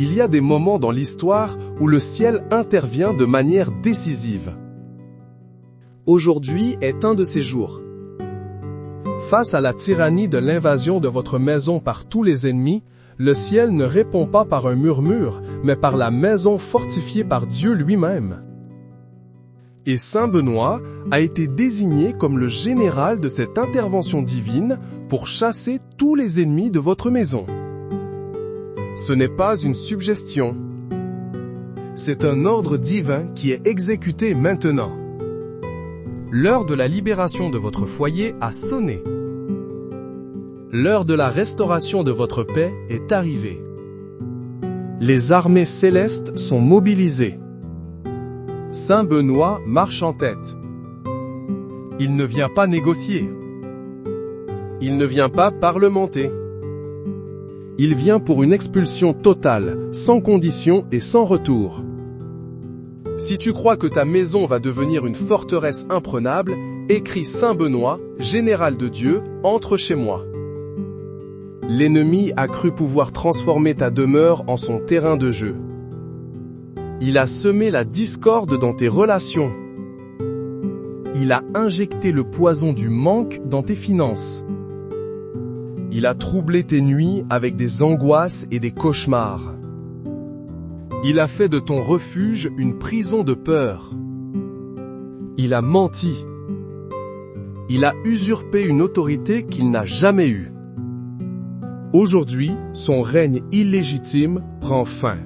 Il y a des moments dans l'histoire où le ciel intervient de manière décisive. Aujourd'hui est un de ces jours. Face à la tyrannie de l'invasion de votre maison par tous les ennemis, le ciel ne répond pas par un murmure, mais par la maison fortifiée par Dieu lui-même. Et Saint Benoît a été désigné comme le général de cette intervention divine pour chasser tous les ennemis de votre maison. Ce n'est pas une suggestion. C'est un ordre divin qui est exécuté maintenant. L'heure de la libération de votre foyer a sonné. L'heure de la restauration de votre paix est arrivée. Les armées célestes sont mobilisées. Saint Benoît marche en tête. Il ne vient pas négocier. Il ne vient pas parlementer. Il vient pour une expulsion totale, sans condition et sans retour. Si tu crois que ta maison va devenir une forteresse imprenable, écris Saint Benoît, général de Dieu, entre chez moi. L'ennemi a cru pouvoir transformer ta demeure en son terrain de jeu. Il a semé la discorde dans tes relations. Il a injecté le poison du manque dans tes finances. Il a troublé tes nuits avec des angoisses et des cauchemars. Il a fait de ton refuge une prison de peur. Il a menti. Il a usurpé une autorité qu'il n'a jamais eue. Aujourd'hui, son règne illégitime prend fin.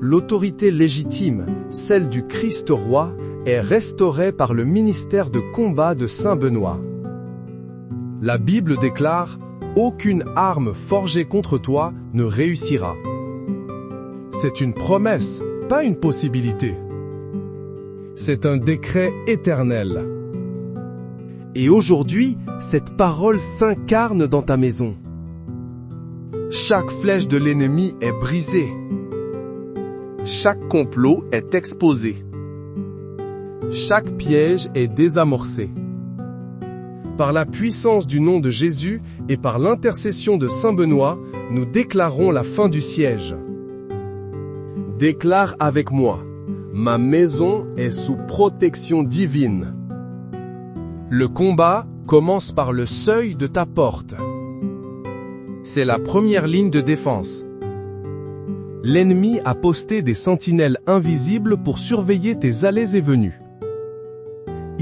L'autorité légitime, celle du Christ roi, est restaurée par le ministère de combat de Saint Benoît. La Bible déclare « Aucune arme forgée contre toi ne réussira ». C'est une promesse, pas une possibilité. C'est un décret éternel. Et aujourd'hui, cette parole s'incarne dans ta maison. Chaque flèche de l'ennemi est brisée. Chaque complot est exposé. Chaque piège est désamorcé. Par la puissance du nom de Jésus et par l'intercession de Saint Benoît, nous déclarons la fin du siège. Déclare avec moi, ma maison est sous protection divine. Le combat commence par le seuil de ta porte. C'est la première ligne de défense. L'ennemi a posté des sentinelles invisibles pour surveiller tes allées et venues.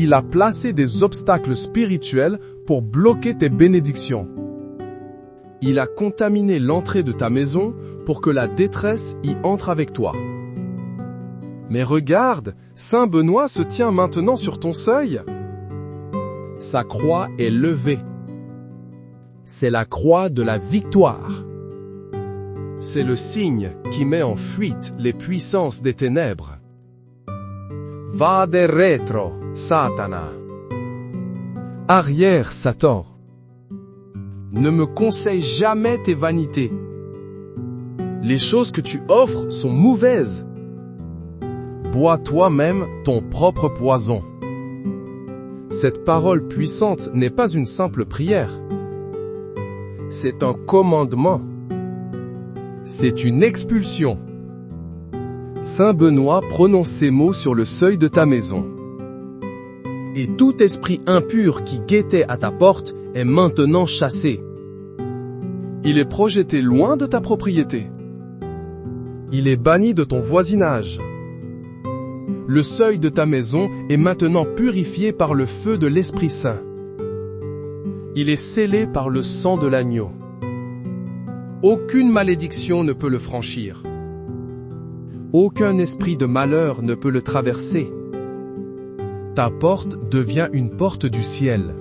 Il a placé des obstacles spirituels pour bloquer tes bénédictions. Il a contaminé l'entrée de ta maison pour que la détresse y entre avec toi. Mais regarde, Saint Benoît se tient maintenant sur ton seuil. Sa croix est levée. C'est la croix de la victoire. C'est le signe qui met en fuite les puissances des ténèbres. Vade retro, Satana. Arrière, Satan. Ne me conseille jamais tes vanités. Les choses que tu offres sont mauvaises. Bois toi-même ton propre poison. Cette parole puissante n'est pas une simple prière. C'est un commandement. C'est une expulsion. Saint Benoît prononce ces mots sur le seuil de ta maison. Et tout esprit impur qui guettait à ta porte est maintenant chassé. Il est projeté loin de ta propriété. Il est banni de ton voisinage. Le seuil de ta maison est maintenant purifié par le feu de l'Esprit Saint. Il est scellé par le sang de l'agneau. Aucune malédiction ne peut le franchir. Aucun esprit de malheur ne peut le traverser. Ta porte devient une porte du ciel.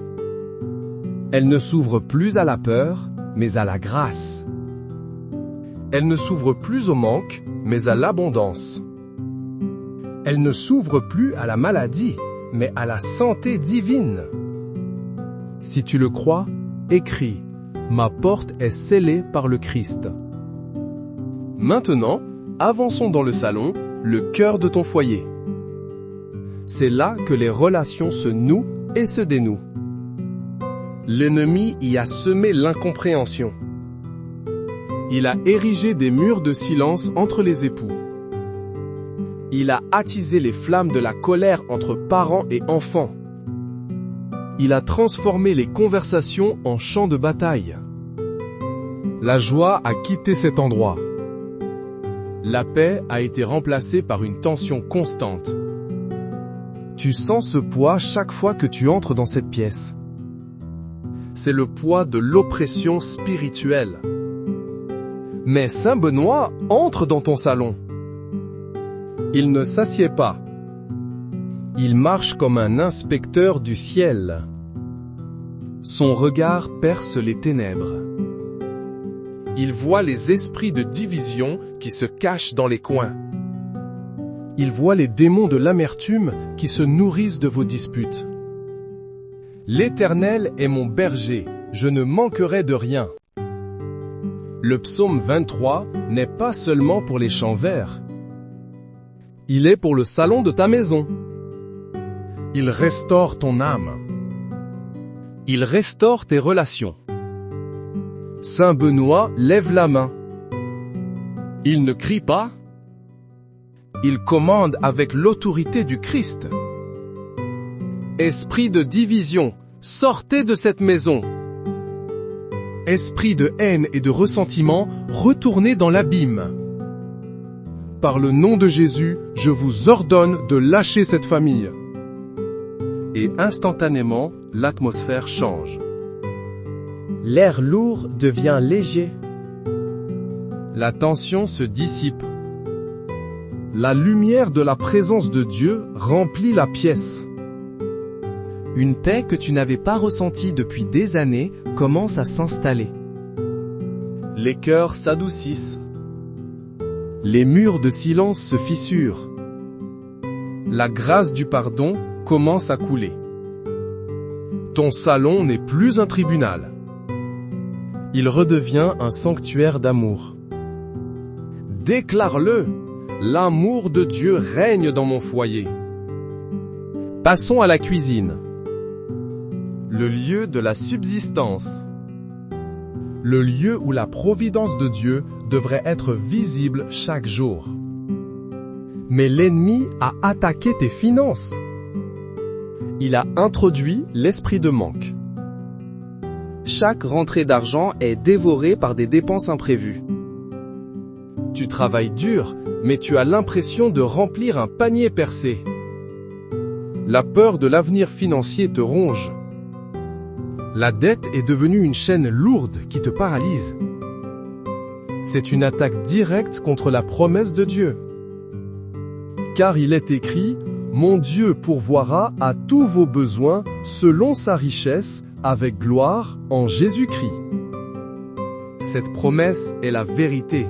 Elle ne s'ouvre plus à la peur, mais à la grâce. Elle ne s'ouvre plus au manque, mais à l'abondance. Elle ne s'ouvre plus à la maladie, mais à la santé divine. Si tu le crois, écris « Ma porte est scellée par le Christ ». Maintenant, avançons dans le salon, le cœur de ton foyer. C'est là que les relations se nouent et se dénouent. L'ennemi y a semé l'incompréhension. Il a érigé des murs de silence entre les époux. Il a attisé les flammes de la colère entre parents et enfants. Il a transformé les conversations en champs de bataille. La joie a quitté cet endroit. La paix a été remplacée par une tension constante. Tu sens ce poids chaque fois que tu entres dans cette pièce. C'est le poids de l'oppression spirituelle. Mais Saint Benoît entre dans ton salon. Il ne s'assied pas. Il marche comme un inspecteur du ciel. Son regard perce les ténèbres. Il voit les esprits de division qui se cachent dans les coins. Il voit les démons de l'amertume qui se nourrissent de vos disputes. L'Éternel est mon berger, je ne manquerai de rien. Le psaume 23 n'est pas seulement pour les champs verts. Il est pour le salon de ta maison. Il restaure ton âme. Il restaure tes relations. Saint Benoît lève la main. Il ne crie pas. Il commande avec l'autorité du Christ. Esprit de division, sortez de cette maison. Esprit de haine et de ressentiment, retournez dans l'abîme. Par le nom de Jésus, je vous ordonne de lâcher cette famille. Et instantanément, l'atmosphère change. L'air lourd devient léger. La tension se dissipe. La lumière de la présence de Dieu remplit la pièce. Une paix que tu n'avais pas ressentie depuis des années commence à s'installer. Les cœurs s'adoucissent. Les murs de silence se fissurent. La grâce du pardon commence à couler. Ton salon n'est plus un tribunal. Il redevient un sanctuaire d'amour. Déclare-le, l'amour de Dieu règne dans mon foyer. Passons à la cuisine. Le lieu de la subsistance. Le lieu où la providence de Dieu devrait être visible chaque jour. Mais l'ennemi a attaqué tes finances. Il a introduit l'esprit de manque. Chaque rentrée d'argent est dévorée par des dépenses imprévues. Tu travailles dur, mais tu as l'impression de remplir un panier percé. La peur de l'avenir financier te ronge. La dette est devenue une chaîne lourde qui te paralyse. C'est une attaque directe contre la promesse de Dieu. Car il est écrit, « Mon Dieu pourvoira à tous vos besoins selon sa richesse avec gloire en Jésus-Christ. » Cette promesse est la vérité.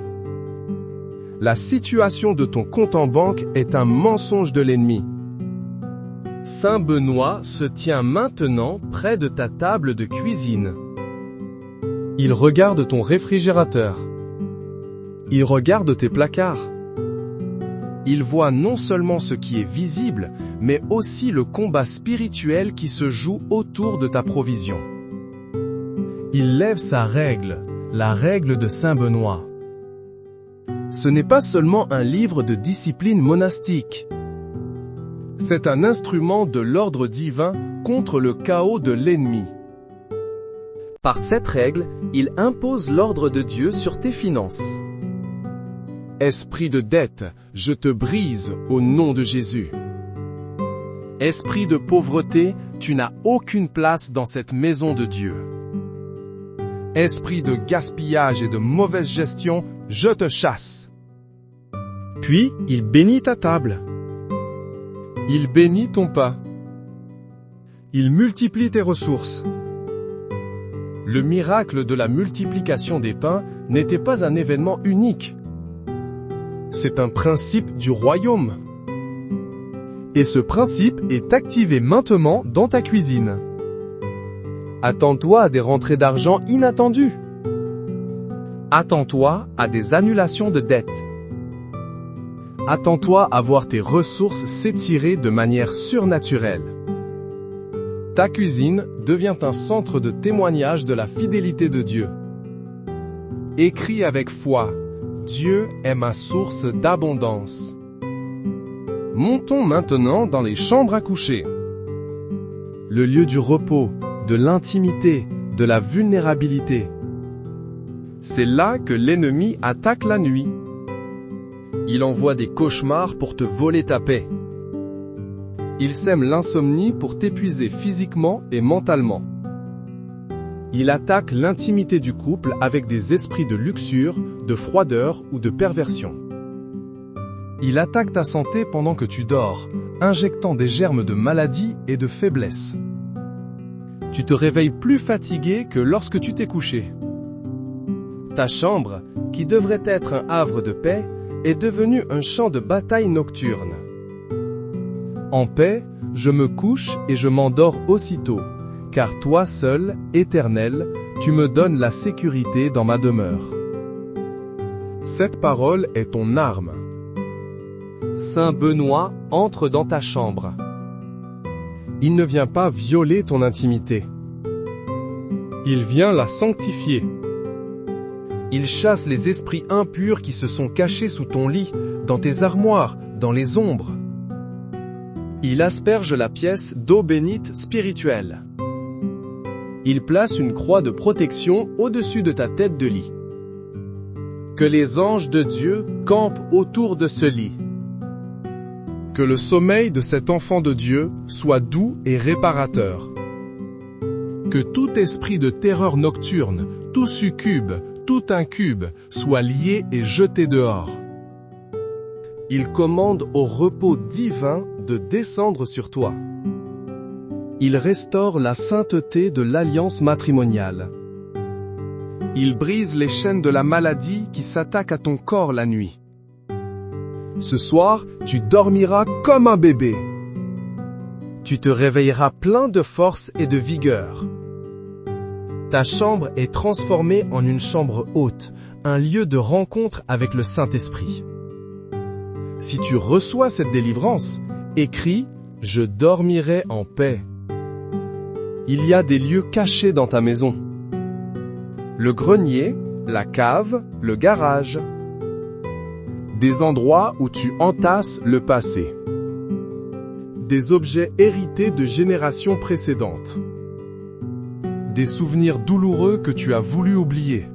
La situation de ton compte en banque est un mensonge de l'ennemi. Saint Benoît se tient maintenant près de ta table de cuisine. Il regarde ton réfrigérateur. Il regarde tes placards. Il voit non seulement ce qui est visible, mais aussi le combat spirituel qui se joue autour de ta provision. Il lève sa règle, la règle de Saint Benoît. Ce n'est pas seulement un livre de discipline monastique. C'est un instrument de l'ordre divin contre le chaos de l'ennemi. Par cette règle, il impose l'ordre de Dieu sur tes finances. Esprit de dette, je te brise au nom de Jésus. Esprit de pauvreté, tu n'as aucune place dans cette maison de Dieu. Esprit de gaspillage et de mauvaise gestion, je te chasse. Puis, il bénit ta table. Il bénit ton pain. Il multiplie tes ressources. Le miracle de la multiplication des pains n'était pas un événement unique. C'est un principe du royaume. Et ce principe est activé maintenant dans ta cuisine. Attends-toi à des rentrées d'argent inattendues. Attends-toi à des annulations de dettes. Attends-toi à voir tes ressources s'étirer de manière surnaturelle. Ta cuisine devient un centre de témoignage de la fidélité de Dieu. Écris avec foi, Dieu est ma source d'abondance. Montons maintenant dans les chambres à coucher. Le lieu du repos, de l'intimité, de la vulnérabilité. C'est là que l'ennemi attaque la nuit. Il envoie des cauchemars pour te voler ta paix. Il sème l'insomnie pour t'épuiser physiquement et mentalement. Il attaque l'intimité du couple avec des esprits de luxure, de froideur ou de perversion. Il attaque ta santé pendant que tu dors, injectant des germes de maladie et de faiblesse. Tu te réveilles plus fatigué que lorsque tu t'es couché. Ta chambre, qui devrait être un havre de paix, est devenue un champ de bataille nocturne. En paix, je me couche et je m'endors aussitôt, car toi seul, Éternel, tu me donnes la sécurité dans ma demeure. Cette parole est ton arme. Saint Benoît entre dans ta chambre. Il ne vient pas violer ton intimité. Il vient la sanctifier. Il chasse les esprits impurs qui se sont cachés sous ton lit, dans tes armoires, dans les ombres. Il asperge la pièce d'eau bénite spirituelle. Il place une croix de protection au-dessus de ta tête de lit. Que les anges de Dieu campent autour de ce lit. Que le sommeil de cet enfant de Dieu soit doux et réparateur. Que tout esprit de terreur nocturne, tout succube, tout incube, soit lié et jeté dehors. Il commande au repos divin de descendre sur toi. Il restaure la sainteté de l'alliance matrimoniale. Il brise les chaînes de la maladie qui s'attaquent à ton corps la nuit. Ce soir, tu dormiras comme un bébé. Tu te réveilleras plein de force et de vigueur. Ta chambre est transformée en une chambre haute, un lieu de rencontre avec le Saint-Esprit. Si tu reçois cette délivrance, écris « Je dormirai en paix ». Il y a des lieux cachés dans ta maison. Le grenier, la cave, le garage. Des endroits où tu entasses le passé. Des objets hérités de générations précédentes. Des souvenirs douloureux que tu as voulu oublier.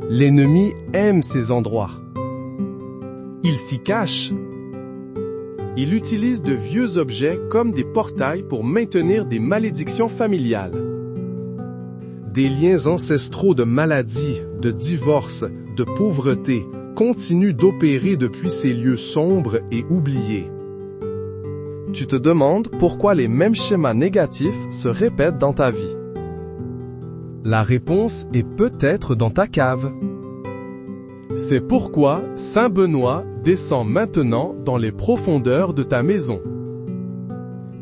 L'ennemi aime ces endroits. Il s'y cache. Il utilise de vieux objets comme des portails pour maintenir des malédictions familiales. Des liens ancestraux de maladie, de divorce, de pauvreté continuent d'opérer depuis ces lieux sombres et oubliés. Tu te demandes pourquoi les mêmes schémas négatifs se répètent dans ta vie. La réponse est peut-être dans ta cave. C'est pourquoi Saint Benoît descend maintenant dans les profondeurs de ta maison.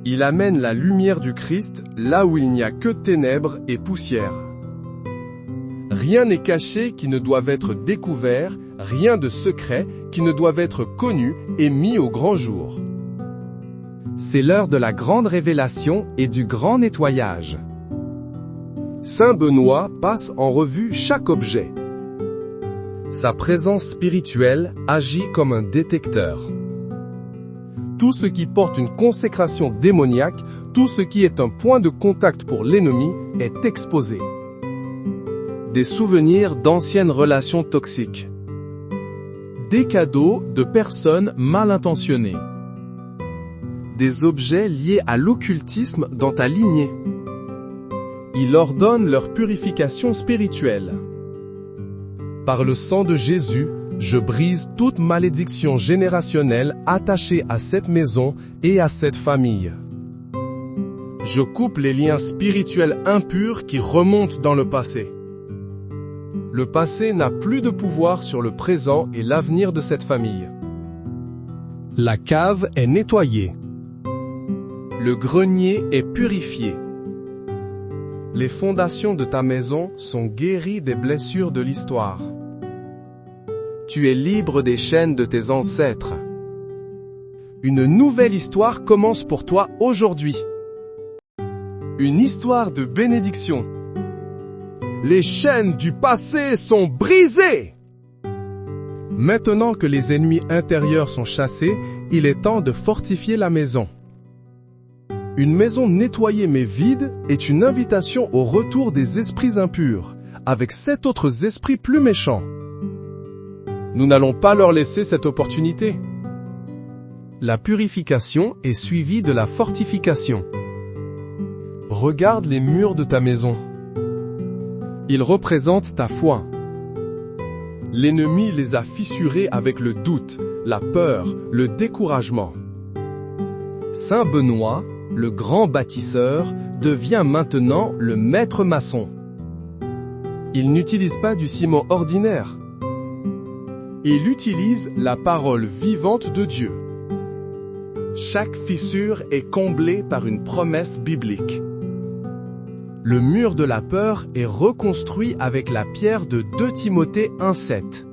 Il amène la lumière du Christ là où il n'y a que ténèbres et poussière. Rien n'est caché qui ne doive être découvert, rien de secret qui ne doive être connu et mis au grand jour. C'est l'heure de la grande révélation et du grand nettoyage. Saint Benoît passe en revue chaque objet. Sa présence spirituelle agit comme un détecteur. Tout ce qui porte une consécration démoniaque, tout ce qui est un point de contact pour l'ennemi, est exposé. Des souvenirs d'anciennes relations toxiques. Des cadeaux de personnes mal intentionnées. Des objets liés à l'occultisme dans ta lignée. Il ordonne leur purification spirituelle. Par le sang de Jésus, je brise toute malédiction générationnelle attachée à cette maison et à cette famille. Je coupe les liens spirituels impurs qui remontent dans le passé. Le passé n'a plus de pouvoir sur le présent et l'avenir de cette famille. La cave est nettoyée. Le grenier est purifié. Les fondations de ta maison sont guéries des blessures de l'histoire. Tu es libre des chaînes de tes ancêtres. Une nouvelle histoire commence pour toi aujourd'hui. Une histoire de bénédiction. Les chaînes du passé sont brisées. Maintenant que les ennemis intérieurs sont chassés, il est temps de fortifier la maison. Une maison nettoyée mais vide est une invitation au retour des esprits impurs, avec 7 autres esprits plus méchants. Nous n'allons pas leur laisser cette opportunité. La purification est suivie de la fortification. Regarde les murs de ta maison. Ils représentent ta foi. L'ennemi les a fissurés avec le doute, la peur, le découragement. Saint Benoît, le grand bâtisseur, devient maintenant le maître maçon. Il n'utilise pas du ciment ordinaire. Il utilise la parole vivante de Dieu. Chaque fissure est comblée par une promesse biblique. Le mur de la peur est reconstruit avec la pierre de 2 Timothée 1,7.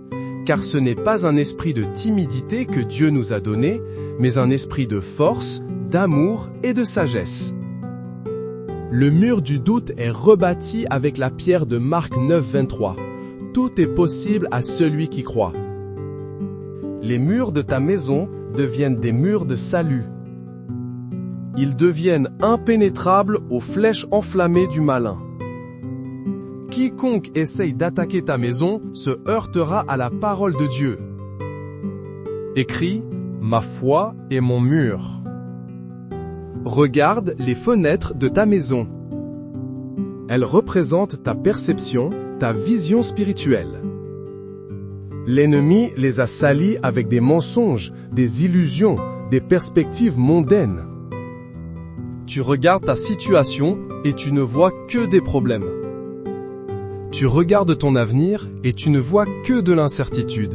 Car ce n'est pas un esprit de timidité que Dieu nous a donné, mais un esprit de force, d'amour et de sagesse. Le mur du doute est rebâti avec la pierre de Marc 9,23. Tout est possible à celui qui croit. Les murs de ta maison deviennent des murs de salut. Ils deviennent impénétrables aux flèches enflammées du malin. Quiconque essaye d'attaquer ta maison se heurtera à la parole de Dieu. Écris « Ma foi est mon mur ». Regarde les fenêtres de ta maison. Elles représentent ta perception, ta vision spirituelle. L'ennemi les a salis avec des mensonges, des illusions, des perspectives mondaines. Tu regardes ta situation et tu ne vois que des problèmes. Tu regardes ton avenir et tu ne vois que de l'incertitude.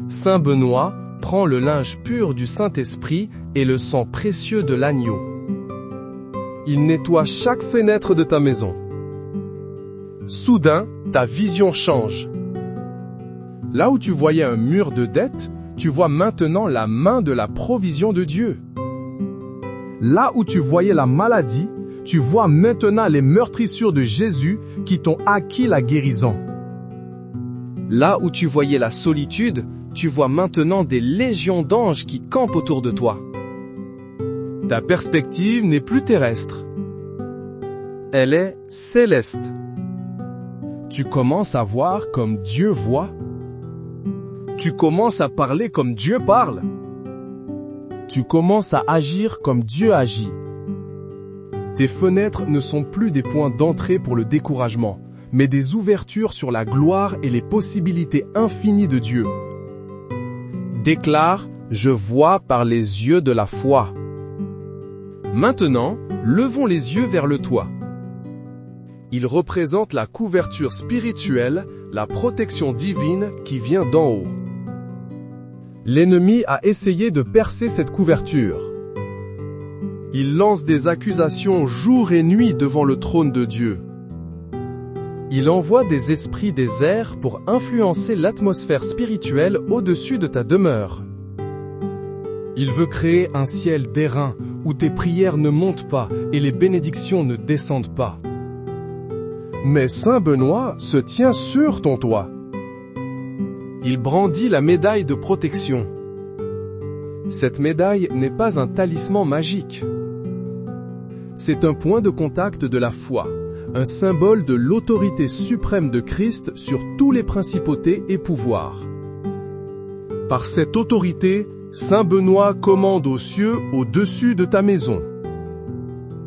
Saint Benoît prend le linge pur du Saint-Esprit et le sang précieux de l'agneau. Il nettoie chaque fenêtre de ta maison. Soudain, ta vision change. Là où tu voyais un mur de dette, tu vois maintenant la main de la provision de Dieu. Là où tu voyais la maladie, tu vois maintenant les meurtrissures de Jésus qui t'ont acquis la guérison. Là où tu voyais la solitude, tu vois maintenant des légions d'anges qui campent autour de toi. Ta perspective n'est plus terrestre. Elle est céleste. Tu commences à voir comme Dieu voit. Tu commences à parler comme Dieu parle. Tu commences à agir comme Dieu agit. Tes fenêtres ne sont plus des points d'entrée pour le découragement, mais des ouvertures sur la gloire et les possibilités infinies de Dieu. Déclare « Je vois par les yeux de la foi ». Maintenant, levons les yeux vers le toit. Il représente la couverture spirituelle, la protection divine qui vient d'en haut. L'ennemi a essayé de percer cette couverture. Il lance des accusations jour et nuit devant le trône de Dieu. Il envoie des esprits des airs pour influencer l'atmosphère spirituelle au-dessus de ta demeure. Il veut créer un ciel d'airain où tes prières ne montent pas et les bénédictions ne descendent pas. Mais Saint Benoît se tient sur ton toit. Il brandit la médaille de protection. Cette médaille n'est pas un talisman magique. C'est un point de contact de la foi, un symbole de l'autorité suprême de Christ sur tous les principautés et pouvoirs. Par cette autorité, Saint Benoît commande aux cieux au-dessus de ta maison.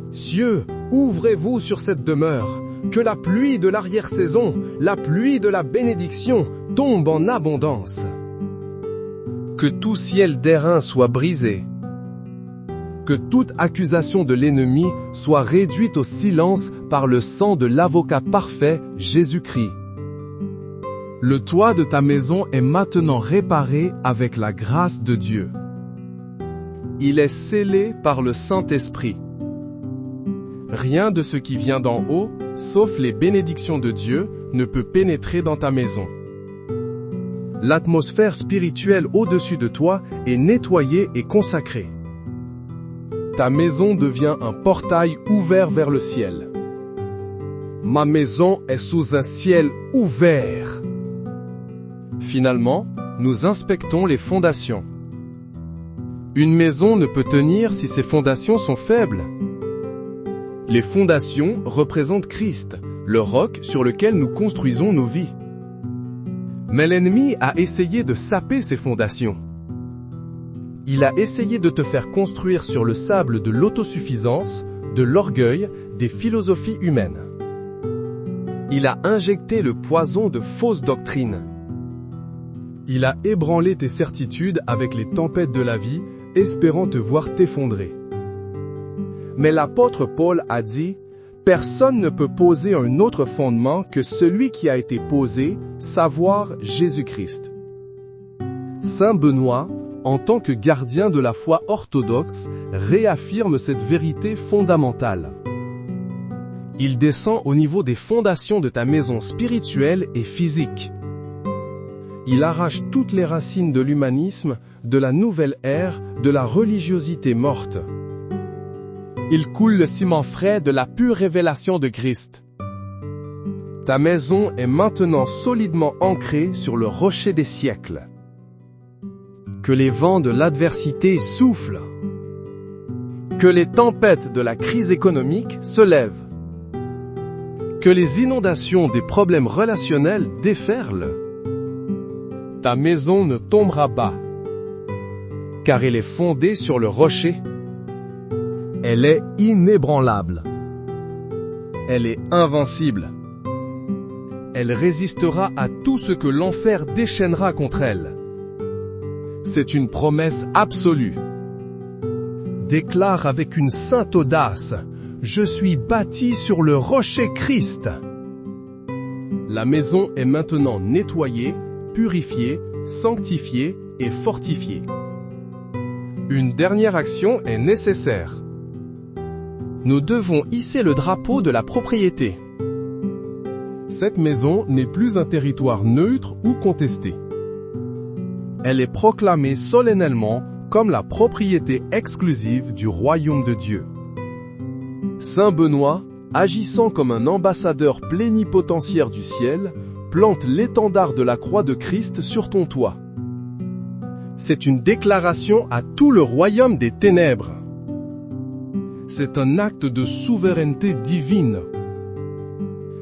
Cieux, ouvrez-vous sur cette demeure, que la pluie de l'arrière-saison, la pluie de la bénédiction, tombe en abondance. Que tout ciel d'airain soit brisé. Que toute accusation de l'ennemi soit réduite au silence par le sang de l'avocat parfait, Jésus-Christ. Le toit de ta maison est maintenant réparé avec la grâce de Dieu. Il est scellé par le Saint-Esprit. Rien de ce qui vient d'en haut, sauf les bénédictions de Dieu, ne peut pénétrer dans ta maison. L'atmosphère spirituelle au-dessus de toi est nettoyée et consacrée. Ta maison devient un portail ouvert vers le ciel. Ma maison est sous un ciel ouvert. Finalement, nous inspectons les fondations. Une maison ne peut tenir si ses fondations sont faibles. Les fondations représentent Christ, le roc sur lequel nous construisons nos vies. Mais l'ennemi a essayé de saper ces fondations. Il a essayé de te faire construire sur le sable de l'autosuffisance, de l'orgueil, des philosophies humaines. Il a injecté le poison de fausses doctrines. Il a ébranlé tes certitudes avec les tempêtes de la vie, espérant te voir t'effondrer. Mais l'apôtre Paul a dit, « Personne ne peut poser un autre fondement que celui qui a été posé, savoir Jésus-Christ. » Saint Benoît, en tant que gardien de la foi orthodoxe, réaffirme cette vérité fondamentale. Il descend au niveau des fondations de ta maison spirituelle et physique. Il arrache toutes les racines de l'humanisme, de la nouvelle ère, de la religiosité morte. Il coule le ciment frais de la pure révélation de Christ. Ta maison est maintenant solidement ancrée sur le rocher des siècles. Que les vents de l'adversité soufflent. Que les tempêtes de la crise économique se lèvent. Que les inondations des problèmes relationnels déferlent. Ta maison ne tombera pas, car elle est fondée sur le rocher. Elle est inébranlable. Elle est invincible. Elle résistera à tout ce que l'enfer déchaînera contre elle. C'est une promesse absolue. Déclare avec une sainte audace, « Je suis bâti sur le rocher Christ ». La maison est maintenant nettoyée, purifiée, sanctifiée et fortifiée. Une dernière action est nécessaire. Nous devons hisser le drapeau de la propriété. Cette maison n'est plus un territoire neutre ou contesté. Elle est proclamée solennellement comme la propriété exclusive du royaume de Dieu. Saint Benoît, agissant comme un ambassadeur plénipotentiaire du ciel, plante l'étendard de la croix de Christ sur ton toit. C'est une déclaration à tout le royaume des ténèbres. C'est un acte de souveraineté divine.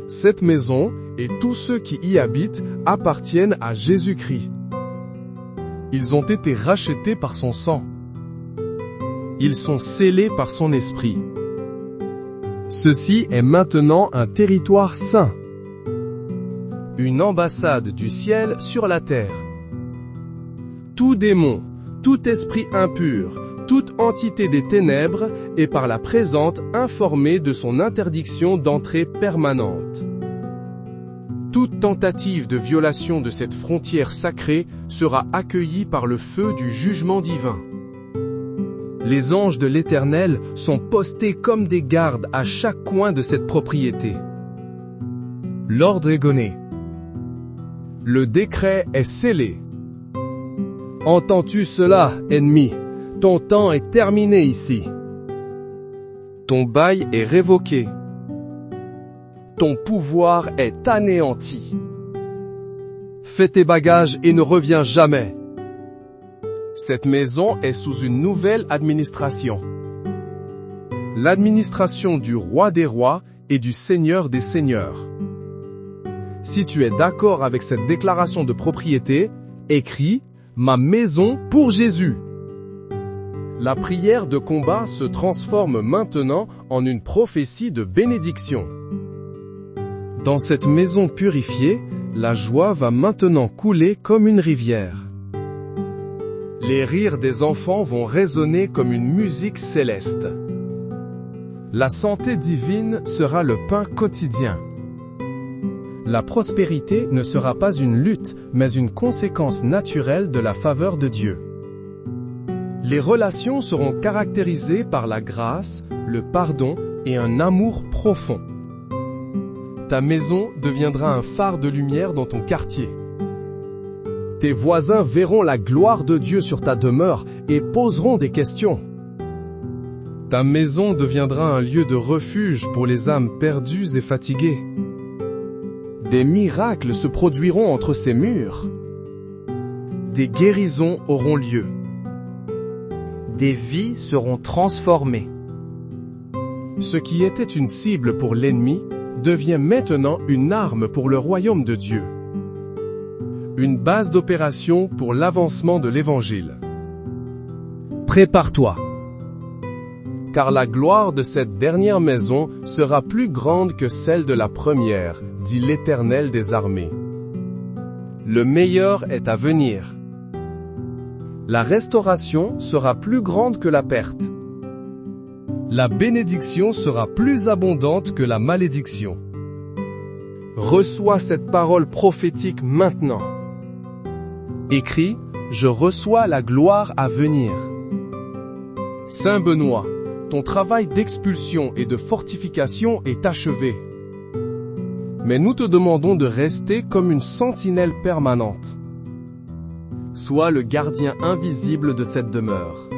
Cette maison et tous ceux qui y habitent appartiennent à Jésus-Christ. Ils ont été rachetés par son sang. Ils sont scellés par son esprit. Ceci est maintenant un territoire saint. Une ambassade du ciel sur la terre. Tout démon, tout esprit impur, toute entité des ténèbres est par la présente informée de son interdiction d'entrée permanente. Toute tentative de violation de cette frontière sacrée sera accueillie par le feu du jugement divin. Les anges de l'Éternel sont postés comme des gardes à chaque coin de cette propriété. L'ordre est donné. Le décret est scellé. Entends-tu cela, ennemi? Ton temps est terminé ici. Ton bail est révoqué. Ton pouvoir est anéanti. Fais tes bagages et ne reviens jamais. Cette maison est sous une nouvelle administration. L'administration du roi des rois et du seigneur des seigneurs. Si tu es d'accord avec cette déclaration de propriété, écris « Ma maison pour Jésus ». La prière de combat se transforme maintenant en une prophétie de bénédiction. Dans cette maison purifiée, la joie va maintenant couler comme une rivière. Les rires des enfants vont résonner comme une musique céleste. La santé divine sera le pain quotidien. La prospérité ne sera pas une lutte, mais une conséquence naturelle de la faveur de Dieu. Les relations seront caractérisées par la grâce, le pardon et un amour profond. Ta maison deviendra un phare de lumière dans ton quartier. Tes voisins verront la gloire de Dieu sur ta demeure et poseront des questions. Ta maison deviendra un lieu de refuge pour les âmes perdues et fatiguées. Des miracles se produiront entre ces murs. Des guérisons auront lieu. Des vies seront transformées. Ce qui était une cible pour l'ennemi devient maintenant une arme pour le royaume de Dieu. Une base d'opération pour l'avancement de l'Évangile. Prépare-toi. Car la gloire de cette dernière maison sera plus grande que celle de la première, dit l'Éternel des armées. Le meilleur est à venir. La restauration sera plus grande que la perte. La bénédiction sera plus abondante que la malédiction. Reçois cette parole prophétique maintenant. Écris, je reçois la gloire à venir. Saint Benoît, ton travail d'expulsion et de fortification est achevé. Mais nous te demandons de rester comme une sentinelle permanente. Sois le gardien invisible de cette demeure.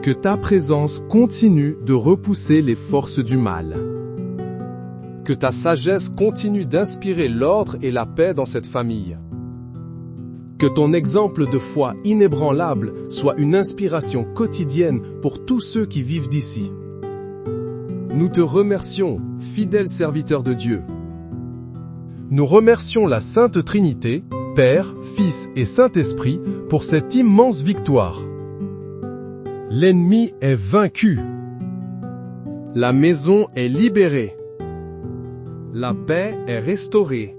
Que ta présence continue de repousser les forces du mal. Que ta sagesse continue d'inspirer l'ordre et la paix dans cette famille. Que ton exemple de foi inébranlable soit une inspiration quotidienne pour tous ceux qui vivent d'ici. Nous te remercions, fidèle serviteur de Dieu. Nous remercions la Sainte Trinité, Père, Fils et Saint-Esprit, pour cette immense victoire. L'ennemi est vaincu. La maison est libérée. La paix est restaurée.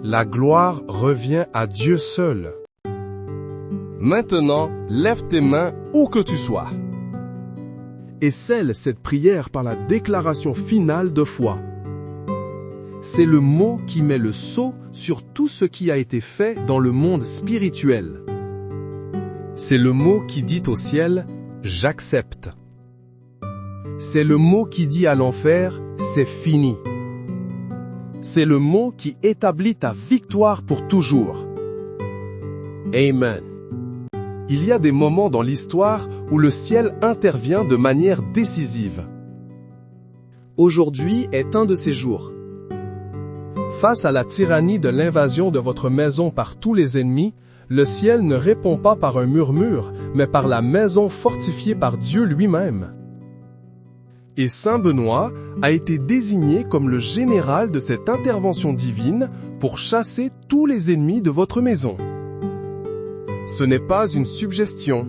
La gloire revient à Dieu seul. Maintenant, lève tes mains où que tu sois. Et scelle cette prière par la déclaration finale de foi. C'est le mot qui met le sceau sur tout ce qui a été fait dans le monde spirituel. C'est le mot qui dit au ciel « J'accepte ». C'est le mot qui dit à l'enfer « C'est fini ». C'est le mot qui établit ta victoire pour toujours. Amen. Il y a des moments dans l'histoire où le ciel intervient de manière décisive. Aujourd'hui est un de ces jours. Face à la tyrannie de l'invasion de votre maison par tous les ennemis, le ciel ne répond pas par un murmure, mais par la maison fortifiée par Dieu lui-même. Et Saint Benoît a été désigné comme le général de cette intervention divine pour chasser tous les ennemis de votre maison. Ce n'est pas une suggestion.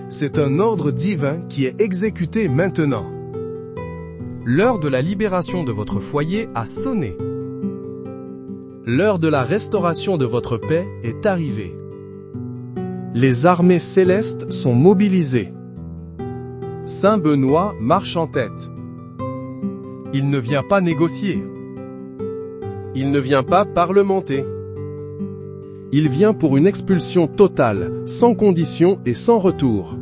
C'est un ordre divin qui est exécuté maintenant. L'heure de la libération de votre foyer a sonné. L'heure de la restauration de votre paix est arrivée. Les armées célestes sont mobilisées. Saint Benoît marche en tête. Il ne vient pas négocier. Il ne vient pas parlementer. Il vient pour une expulsion totale, sans condition et sans retour.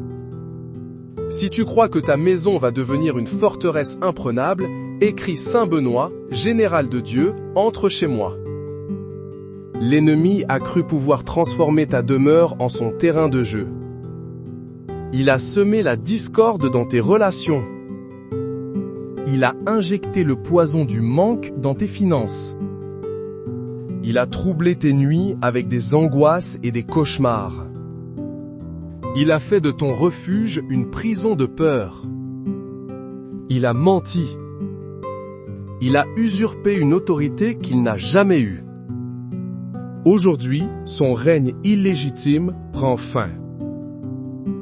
Si tu crois que ta maison va devenir une forteresse imprenable, écris Saint Benoît, général de Dieu, entre chez moi. L'ennemi a cru pouvoir transformer ta demeure en son terrain de jeu. Il a semé la discorde dans tes relations. Il a injecté le poison du manque dans tes finances. Il a troublé tes nuits avec des angoisses et des cauchemars. Il a fait de ton refuge une prison de peur. Il a menti. Il a usurpé une autorité qu'il n'a jamais eue. Aujourd'hui, son règne illégitime prend fin.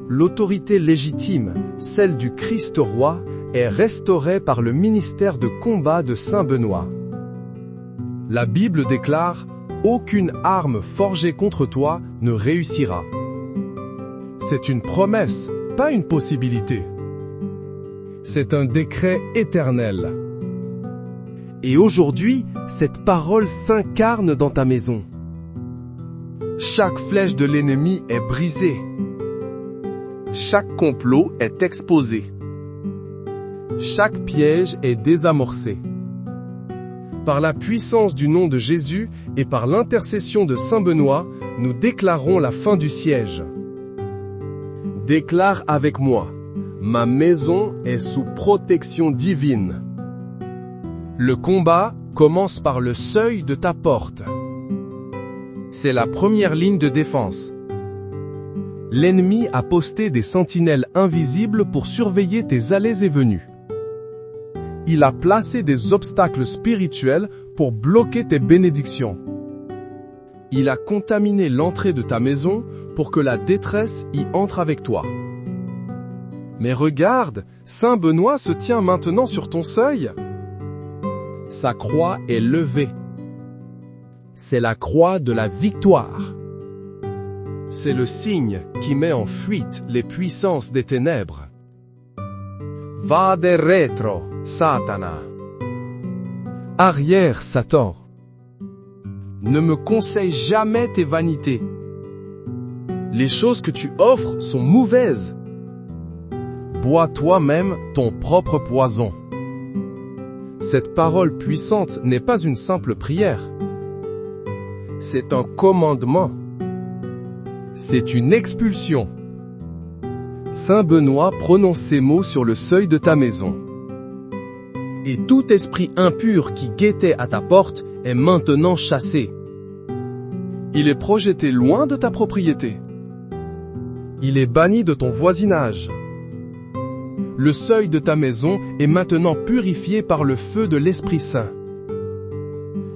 L'autorité légitime, celle du Christ roi, est restaurée par le ministère de combat de Saint Benoît. La Bible déclare « Aucune arme forgée contre toi ne réussira ». C'est une promesse, pas une possibilité. C'est un décret éternel. Et aujourd'hui, cette parole s'incarne dans ta maison. Chaque flèche de l'ennemi est brisée. Chaque complot est exposé. Chaque piège est désamorcé. Par la puissance du nom de Jésus et par l'intercession de Saint Benoît, nous déclarons la fin du siège. Déclare avec moi, ma maison est sous protection divine. Le combat commence par le seuil de ta porte. C'est la première ligne de défense. L'ennemi a posté des sentinelles invisibles pour surveiller tes allées et venues. Il a placé des obstacles spirituels pour bloquer tes bénédictions. Il a contaminé l'entrée de ta maison pour que la détresse y entre avec toi. Mais regarde, Saint Benoît se tient maintenant sur ton seuil. Sa croix est levée. C'est la croix de la victoire. C'est le signe qui met en fuite les puissances des ténèbres. Vade retro, Satana. Arrière, Satan. Ne me conseille jamais tes vanités. Les choses que tu offres sont mauvaises. Bois toi-même ton propre poison. Cette parole puissante n'est pas une simple prière. C'est un commandement. C'est une expulsion. Saint Benoît prononce ces mots sur le seuil de ta maison. Et tout esprit impur qui guettait à ta porte est maintenant chassé. Il est projeté loin de ta propriété. Il est banni de ton voisinage. Le seuil de ta maison est maintenant purifié par le feu de l'Esprit Saint.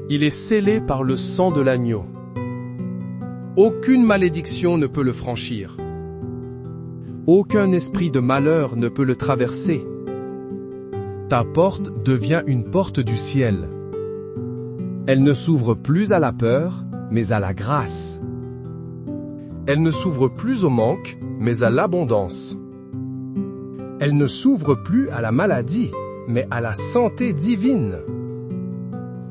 Il est scellé par le sang de l'agneau. Aucune malédiction ne peut le franchir. Aucun esprit de malheur ne peut le traverser. Ta porte devient une porte du ciel. Elle ne s'ouvre plus à la peur, mais à la grâce. Elle ne s'ouvre plus au manque, mais à l'abondance. Elle ne s'ouvre plus à la maladie, mais à la santé divine.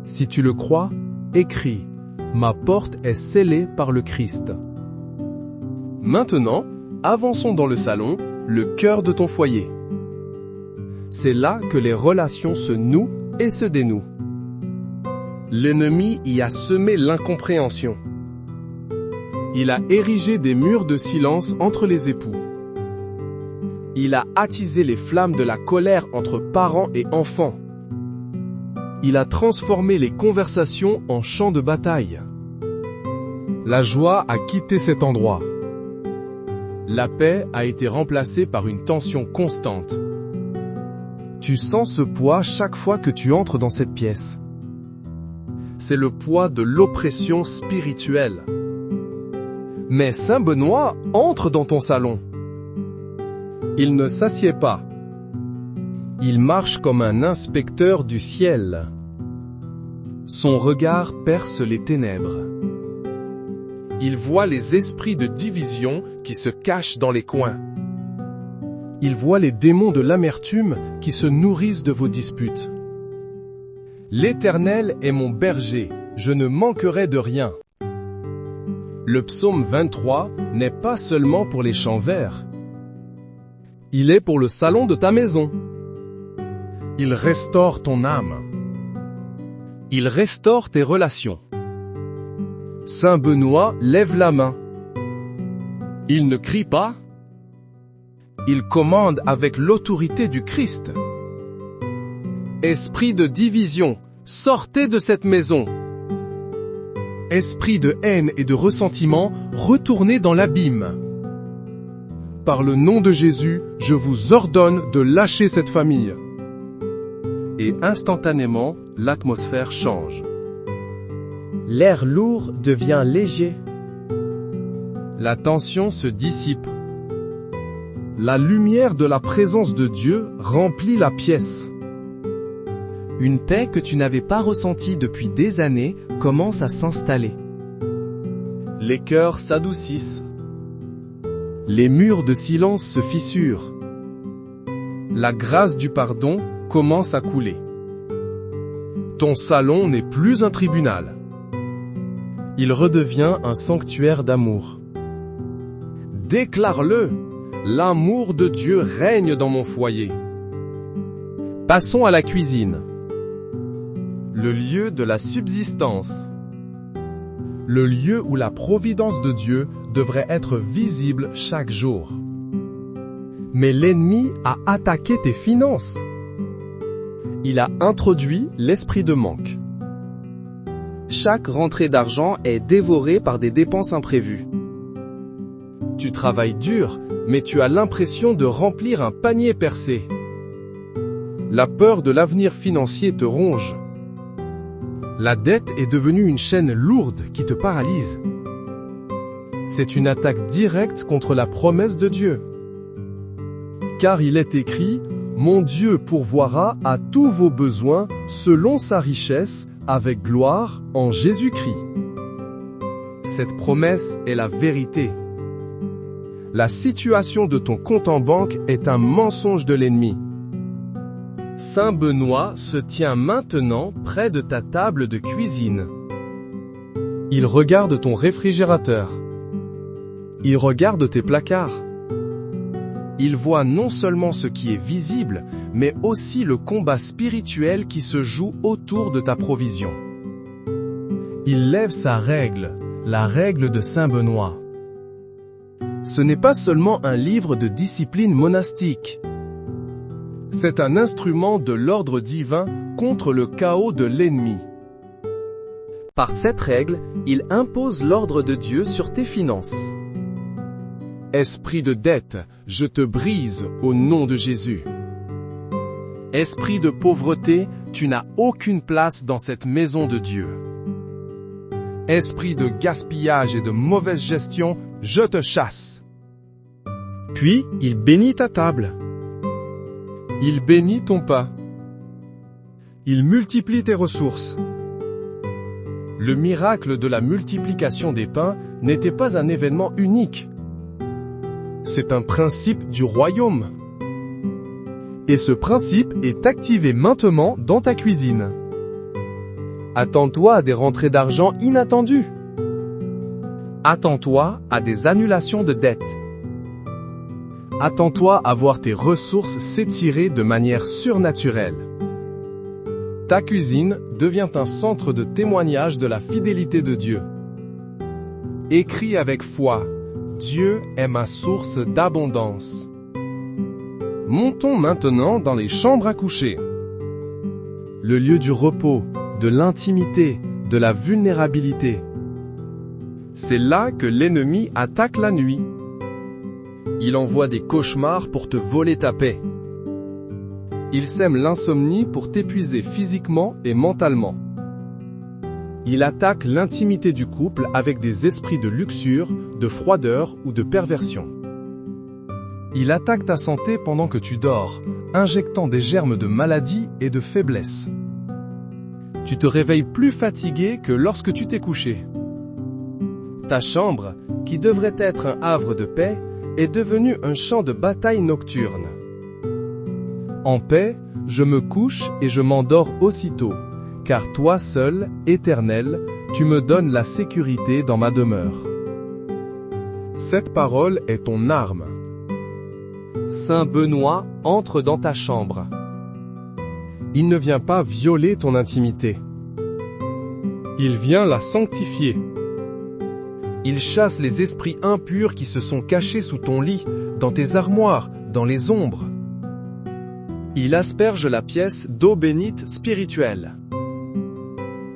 Si tu le crois, écris « Ma porte est scellée par le Christ ». Maintenant, avançons dans le salon, le cœur de ton foyer. C'est là que les relations se nouent et se dénouent. L'ennemi y a semé l'incompréhension. Il a érigé des murs de silence entre les époux. Il a attisé les flammes de la colère entre parents et enfants. Il a transformé les conversations en champs de bataille. La joie a quitté cet endroit. La paix a été remplacée par une tension constante. Tu sens ce poids chaque fois que tu entres dans cette pièce. C'est le poids de l'oppression spirituelle. Mais Saint Benoît entre dans ton salon. Il ne s'assied pas. Il marche comme un inspecteur du ciel. Son regard perce les ténèbres. Il voit les esprits de division qui se cachent dans les coins. Il voit les démons de l'amertume qui se nourrissent de vos disputes. L'Éternel est mon berger, je ne manquerai de rien. Le psaume 23 n'est pas seulement pour les champs verts. Il est pour le salon de ta maison. Il restaure ton âme. Il restaure tes relations. Saint Benoît lève la main. Il ne crie pas. Il commande avec l'autorité du Christ. Esprit de division, sortez de cette maison. Esprit de haine et de ressentiment, retournez dans l'abîme. Par le nom de Jésus, je vous ordonne de lâcher cette famille. Et instantanément, l'atmosphère change. L'air lourd devient léger. La tension se dissipe. La lumière de la présence de Dieu remplit la pièce. Une paix que tu n'avais pas ressentie depuis des années commence à s'installer. Les cœurs s'adoucissent. Les murs de silence se fissurent. La grâce du pardon commence à couler. Ton salon n'est plus un tribunal. Il redevient un sanctuaire d'amour. Déclare-le, l'amour de Dieu règne dans mon foyer. Passons à la cuisine. Le lieu de la subsistance. Le lieu où la providence de Dieu devrait être visible chaque jour. Mais l'ennemi a attaqué tes finances. Il a introduit l'esprit de manque. Chaque rentrée d'argent est dévorée par des dépenses imprévues. Tu travailles dur, mais tu as l'impression de remplir un panier percé. La peur de l'avenir financier te ronge. La dette est devenue une chaîne lourde qui te paralyse. C'est une attaque directe contre la promesse de Dieu. Car il est écrit, « Mon Dieu pourvoira à tous vos besoins selon sa richesse, avec gloire, en Jésus-Christ. » Cette promesse est la vérité. La situation de ton compte en banque est un mensonge de l'ennemi. Saint Benoît se tient maintenant près de ta table de cuisine. Il regarde ton réfrigérateur. Il regarde tes placards. Il voit non seulement ce qui est visible, mais aussi le combat spirituel qui se joue autour de ta provision. Il lève sa règle, la règle de Saint Benoît. Ce n'est pas seulement un livre de discipline monastique. C'est un instrument de l'ordre divin contre le chaos de l'ennemi. Par cette règle, il impose l'ordre de Dieu sur tes finances. Esprit de dette, je te brise au nom de Jésus. Esprit de pauvreté, tu n'as aucune place dans cette maison de Dieu. Esprit de gaspillage et de mauvaise gestion, je te chasse. Puis, il bénit ta table. Il bénit ton pain. Il multiplie tes ressources. Le miracle de la multiplication des pains n'était pas un événement unique. C'est un principe du royaume. Et ce principe est activé maintenant dans ta cuisine. Attends-toi à des rentrées d'argent inattendues. Attends-toi à des annulations de dettes. Attends-toi à voir tes ressources s'étirer de manière surnaturelle. Ta cuisine devient un centre de témoignage de la fidélité de Dieu. Écris avec foi, Dieu est ma source d'abondance. Montons maintenant dans les chambres à coucher. Le lieu du repos, de l'intimité, de la vulnérabilité. C'est là que l'ennemi attaque la nuit. Il envoie des cauchemars pour te voler ta paix. Il sème l'insomnie pour t'épuiser physiquement et mentalement. Il attaque l'intimité du couple avec des esprits de luxure, de froideur ou de perversion. Il attaque ta santé pendant que tu dors, injectant des germes de maladie et de faiblesse. Tu te réveilles plus fatigué que lorsque tu t'es couché. Ta chambre, qui devrait être un havre de paix, est devenue un champ de bataille nocturne. En paix, je me couche et je m'endors aussitôt, car toi seul, Éternel, tu me donnes la sécurité dans ma demeure. Cette parole est ton arme. Saint Benoît entre dans ta chambre. Il ne vient pas violer ton intimité. Il vient la sanctifier. Il chasse les esprits impurs qui se sont cachés sous ton lit, dans tes armoires, dans les ombres. Il asperge la pièce d'eau bénite spirituelle.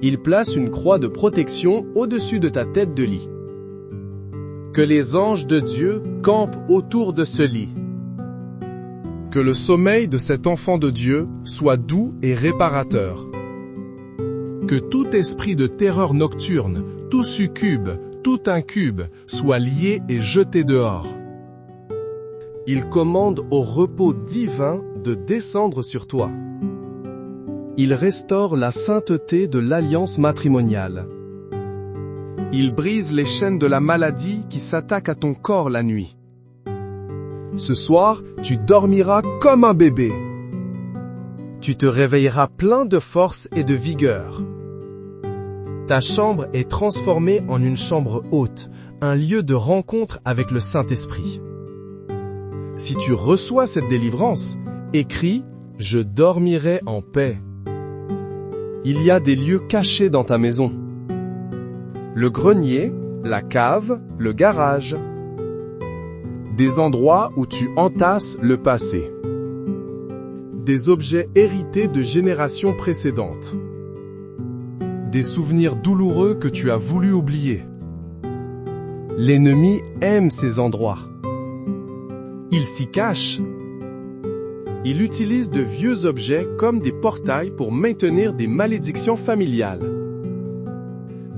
Il place une croix de protection au-dessus de ta tête de lit. Que les anges de Dieu campent autour de ce lit. Que le sommeil de cet enfant de Dieu soit doux et réparateur. Que tout esprit de terreur nocturne, tout succube, tout incube, soit lié et jeté dehors. Il commande au repos divin de descendre sur toi. Il restaure la sainteté de l'alliance matrimoniale. Il brise les chaînes de la maladie qui s'attaquent à ton corps la nuit. Ce soir, tu dormiras comme un bébé. Tu te réveilleras plein de force et de vigueur. Ta chambre est transformée en une chambre haute, un lieu de rencontre avec le Saint-Esprit. Si tu reçois cette délivrance, écris « Je dormirai en paix ». Il y a des lieux cachés dans ta maison. Le grenier, la cave, le garage. Des endroits où tu entasses le passé. des objets hérités de générations précédentes. Des souvenirs douloureux que tu as voulu oublier. L'ennemi aime ces endroits. Il s'y cache. Il utilise de vieux objets comme des portails pour maintenir des malédictions familiales.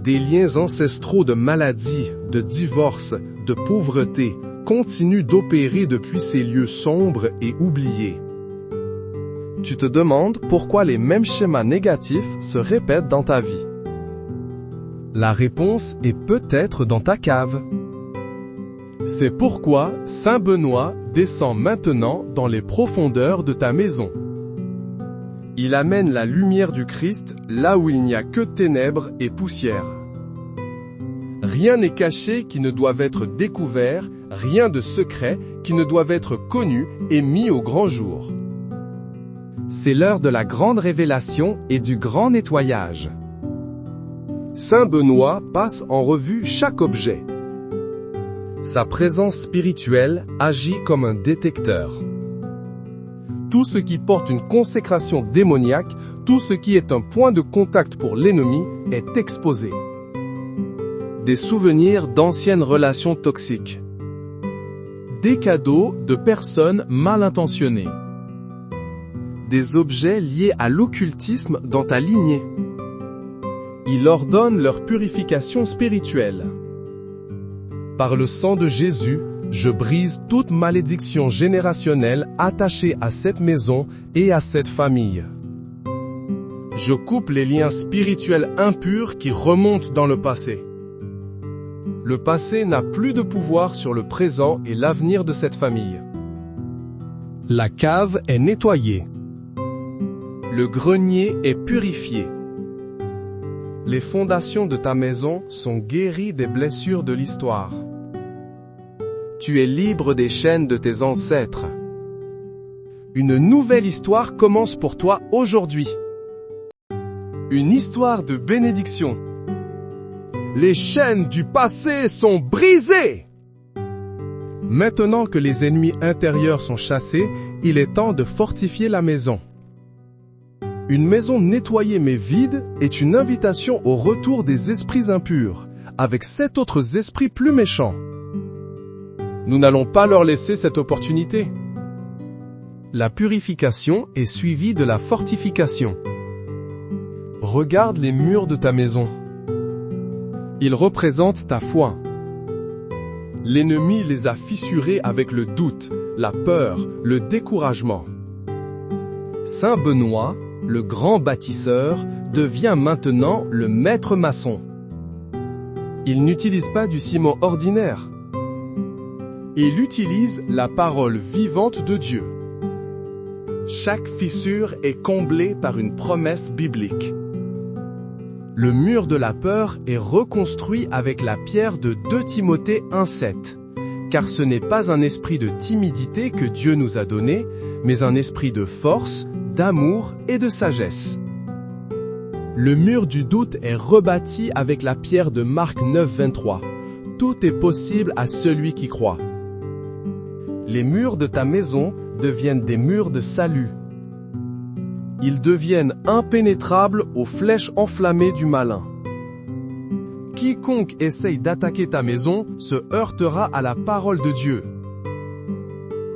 Des liens ancestraux de maladie, de divorce, de pauvreté continuent d'opérer depuis ces lieux sombres et oubliés. Tu te demandes pourquoi les mêmes schémas négatifs se répètent dans ta vie. La réponse est peut-être dans ta cave. C'est pourquoi Saint Benoît descend maintenant dans les profondeurs de ta maison. Il amène la lumière du Christ là où il n'y a que ténèbres et poussière. Rien n'est caché qui ne doive être découvert, rien de secret qui ne doive être connu et mis au grand jour. C'est l'heure de la grande révélation et du grand nettoyage. Saint Benoît passe en revue chaque objet. Sa présence spirituelle agit comme un détecteur. Tout ce qui porte une consécration démoniaque, tout ce qui est un point de contact pour l'ennemi, est exposé. Des souvenirs d'anciennes relations toxiques. Des cadeaux de personnes mal intentionnées. Des objets liés à l'occultisme dans ta lignée. Il ordonne leur purification spirituelle. Par le sang de Jésus, je brise toute malédiction générationnelle attachée à cette maison et à cette famille. Je coupe les liens spirituels impurs qui remontent dans le passé. Le passé n'a plus de pouvoir sur le présent et l'avenir de cette famille. La cave est nettoyée. Le grenier est purifié. Les fondations de ta maison sont guéries des blessures de l'histoire. Tu es libre des chaînes de tes ancêtres. Une nouvelle histoire commence pour toi aujourd'hui. Une histoire de bénédiction. Les chaînes du passé sont brisées. Maintenant que les ennemis intérieurs sont chassés, il est temps de fortifier la maison. Une maison nettoyée mais vide est une invitation au retour des esprits impurs, avec 7 autres esprits plus méchants. Nous n'allons pas leur laisser cette opportunité. La purification est suivie de la fortification. Regarde les murs de ta maison. Ils représentent ta foi. L'ennemi les a fissurés avec le doute, la peur, le découragement. Saint Benoît, le grand bâtisseur, devient maintenant le maître maçon. Il n'utilise pas du ciment ordinaire. Il utilise la parole vivante de Dieu. Chaque fissure est comblée par une promesse biblique. Le mur de la peur est reconstruit avec la pierre de 2 Timothée 1,7. Car ce n'est pas un esprit de timidité que Dieu nous a donné, mais un esprit de force, d'amour et de sagesse. Le mur du doute est rebâti avec la pierre de Marc 9,23. Tout est possible à celui qui croit. Les murs de ta maison deviennent des murs de salut. Ils deviennent impénétrables aux flèches enflammées du malin. Quiconque essaye d'attaquer ta maison se heurtera à la parole de Dieu.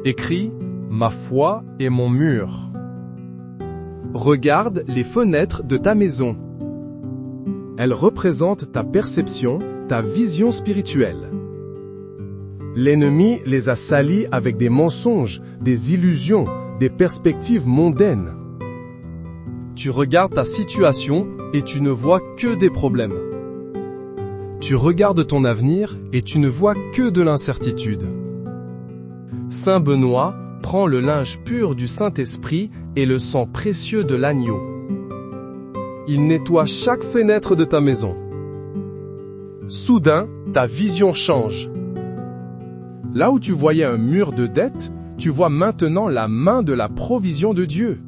Écris, ma foi est mon mur. Regarde les fenêtres de ta maison. Elles représentent ta perception, ta vision spirituelle. L'ennemi les a salis avec des mensonges, des illusions, des perspectives mondaines. Tu regardes ta situation et tu ne vois que des problèmes. Tu regardes ton avenir et tu ne vois que de l'incertitude. Saint Benoît prend le linge pur du Saint-Esprit et le sang précieux de l'agneau. Il nettoie chaque fenêtre de ta maison. Soudain, ta vision change. Là où tu voyais un mur de dette, tu vois maintenant la main de la provision de Dieu.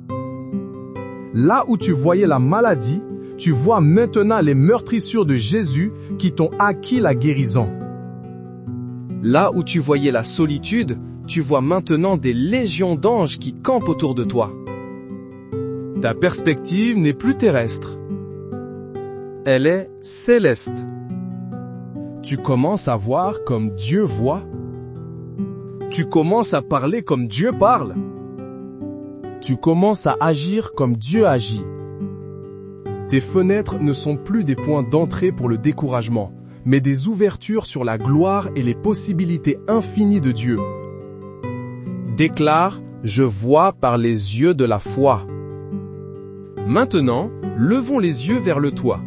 Là où tu voyais la maladie, tu vois maintenant les meurtrissures de Jésus qui t'ont acquis la guérison. Là où tu voyais la solitude, tu vois maintenant des légions d'anges qui campent autour de toi. Ta perspective n'est plus terrestre. Elle est céleste. Tu commences à voir comme Dieu voit. Tu commences à parler comme Dieu parle. Tu commences à agir comme Dieu agit. Tes fenêtres ne sont plus des points d'entrée pour le découragement, mais des ouvertures sur la gloire et les possibilités infinies de Dieu. Déclare, je vois par les yeux de la foi. Maintenant, levons les yeux vers le toit.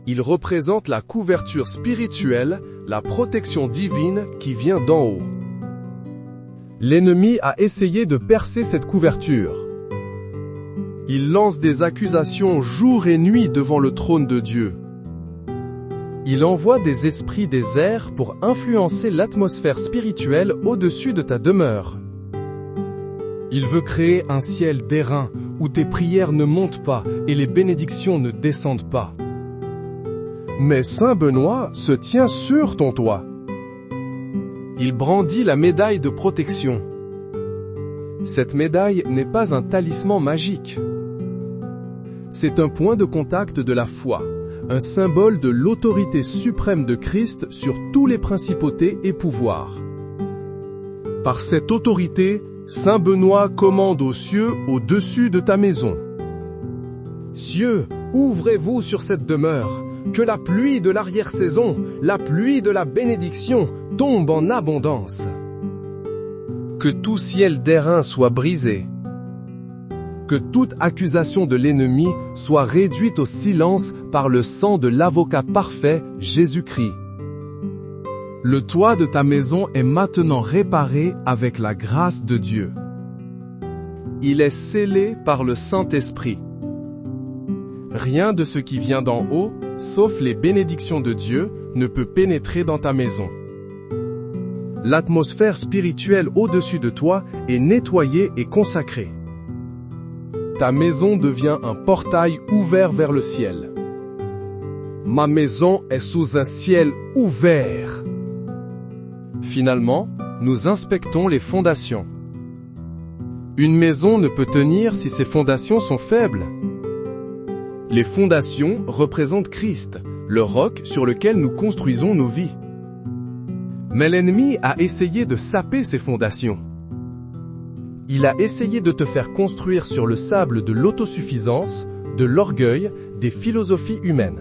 Il représente la couverture spirituelle, la protection divine qui vient d'en haut. L'ennemi a essayé de percer cette couverture. Il lance des accusations jour et nuit devant le trône de Dieu. Il envoie des esprits des airs pour influencer l'atmosphère spirituelle au-dessus de ta demeure. Il veut créer un ciel d'airain où tes prières ne montent pas et les bénédictions ne descendent pas. Mais Saint Benoît se tient sur ton toit. Il brandit la médaille de protection. Cette médaille n'est pas un talisman magique. C'est un point de contact de la foi, un symbole de l'autorité suprême de Christ sur tous les principautés et pouvoirs. Par cette autorité, Saint Benoît commande aux cieux au-dessus de ta maison. Cieux, ouvrez-vous sur cette demeure. Que la pluie de l'arrière-saison, la pluie de la bénédiction, tombe en abondance. Que tout ciel d'airain soit brisé. Que toute accusation de l'ennemi soit réduite au silence par le sang de l'avocat parfait, Jésus-Christ. Le toit de ta maison est maintenant réparé avec la grâce de Dieu. Il est scellé par le Saint-Esprit. Rien de ce qui vient d'en haut, sauf les bénédictions de Dieu, ne peut pénétrer dans ta maison. L'atmosphère spirituelle au-dessus de toi est nettoyée et consacrée. Ta maison devient un portail ouvert vers le ciel. Ma maison est sous un ciel ouvert. Finalement, nous inspectons les fondations. Une maison ne peut tenir si ses fondations sont faibles. Les fondations représentent Christ, le roc sur lequel nous construisons nos vies. Mais l'ennemi a essayé de saper ces fondations. Il a essayé de te faire construire sur le sable de l'autosuffisance, de l'orgueil, des philosophies humaines.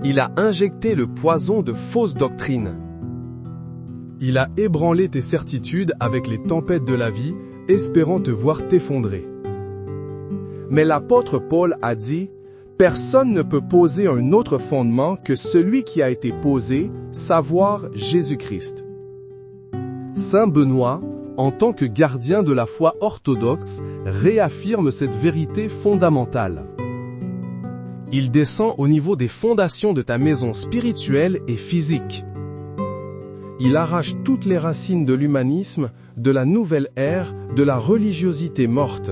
Il a injecté le poison de fausses doctrines. Il a ébranlé tes certitudes avec les tempêtes de la vie, espérant te voir t'effondrer. Mais l'apôtre Paul a dit, « Personne ne peut poser un autre fondement que celui qui a été posé, savoir Jésus-Christ. » Saint Benoît, en tant que gardien de la foi orthodoxe, réaffirme cette vérité fondamentale. Il descend au niveau des fondations de ta maison spirituelle et physique. Il arrache toutes les racines de l'humanisme, de la nouvelle ère, de la religiosité morte.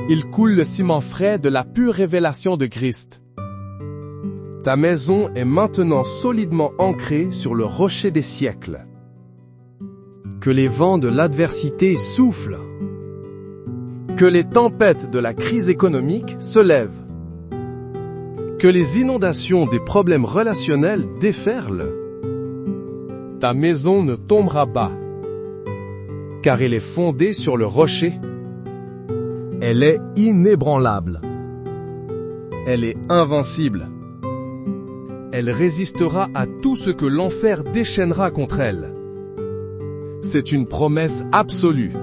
Il coule le ciment frais de la pure révélation de Christ. Ta maison est maintenant solidement ancrée sur le rocher des siècles. Que les vents de l'adversité soufflent. Que les tempêtes de la crise économique se lèvent. Que les inondations des problèmes relationnels déferlent. Ta maison ne tombera pas, car elle est fondée sur le rocher. Elle est inébranlable. Elle est invincible. Elle résistera à tout ce que l'enfer déchaînera contre elle. C'est une promesse absolue.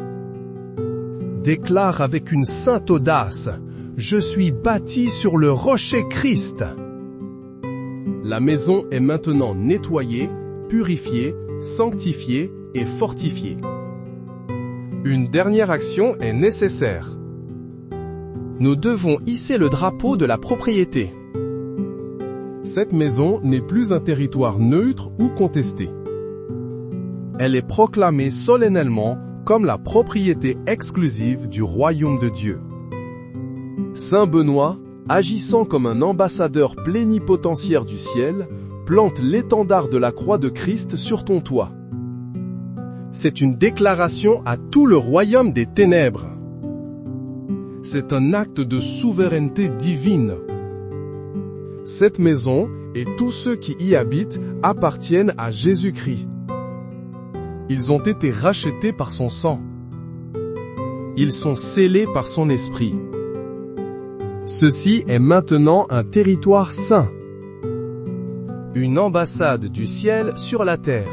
Déclare avec une sainte audace, « Je suis bâti sur le rocher Christ ». La maison est maintenant nettoyée, purifiée, sanctifiée et fortifiée. Une dernière action est nécessaire. Nous devons hisser le drapeau de la propriété. Cette maison n'est plus un territoire neutre ou contesté. Elle est proclamée solennellement comme la propriété exclusive du royaume de Dieu. Saint Benoît, agissant comme un ambassadeur plénipotentiaire du ciel, plante l'étendard de la croix de Christ sur ton toit. C'est une déclaration à tout le royaume des ténèbres. c'est un acte de souveraineté divine. Cette maison et tous ceux qui y habitent appartiennent à Jésus-Christ. Ils ont été rachetés par son sang. Ils sont scellés par son esprit. Ceci est maintenant un territoire saint. Une ambassade du ciel sur la terre.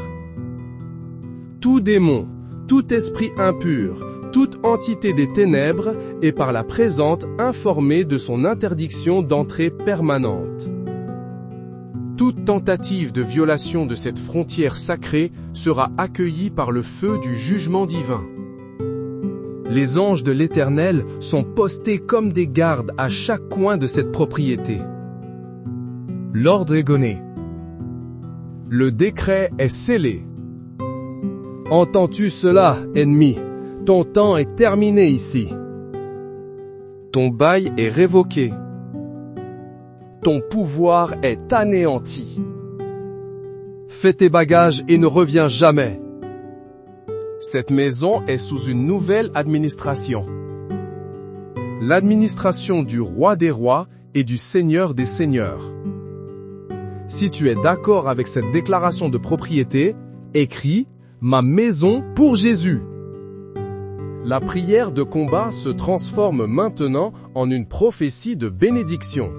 Tout démon, tout esprit impur, toute entité des ténèbres est par la présente informée de son interdiction d'entrée permanente. Toute tentative de violation de cette frontière sacrée sera accueillie par le feu du jugement divin. Les anges de l'Éternel sont postés comme des gardes à chaque coin de cette propriété. L'ordre est donné. Le décret est scellé. Entends-tu cela, ennemi? Ton temps est terminé ici. Ton bail est révoqué. Ton pouvoir est anéanti. Fais tes bagages et ne reviens jamais. Cette maison est sous une nouvelle administration. L'administration du roi des rois et du seigneur des seigneurs. Si tu es d'accord avec cette déclaration de propriété, écris « Ma maison pour Jésus ». La prière de combat se transforme maintenant en une prophétie de bénédiction.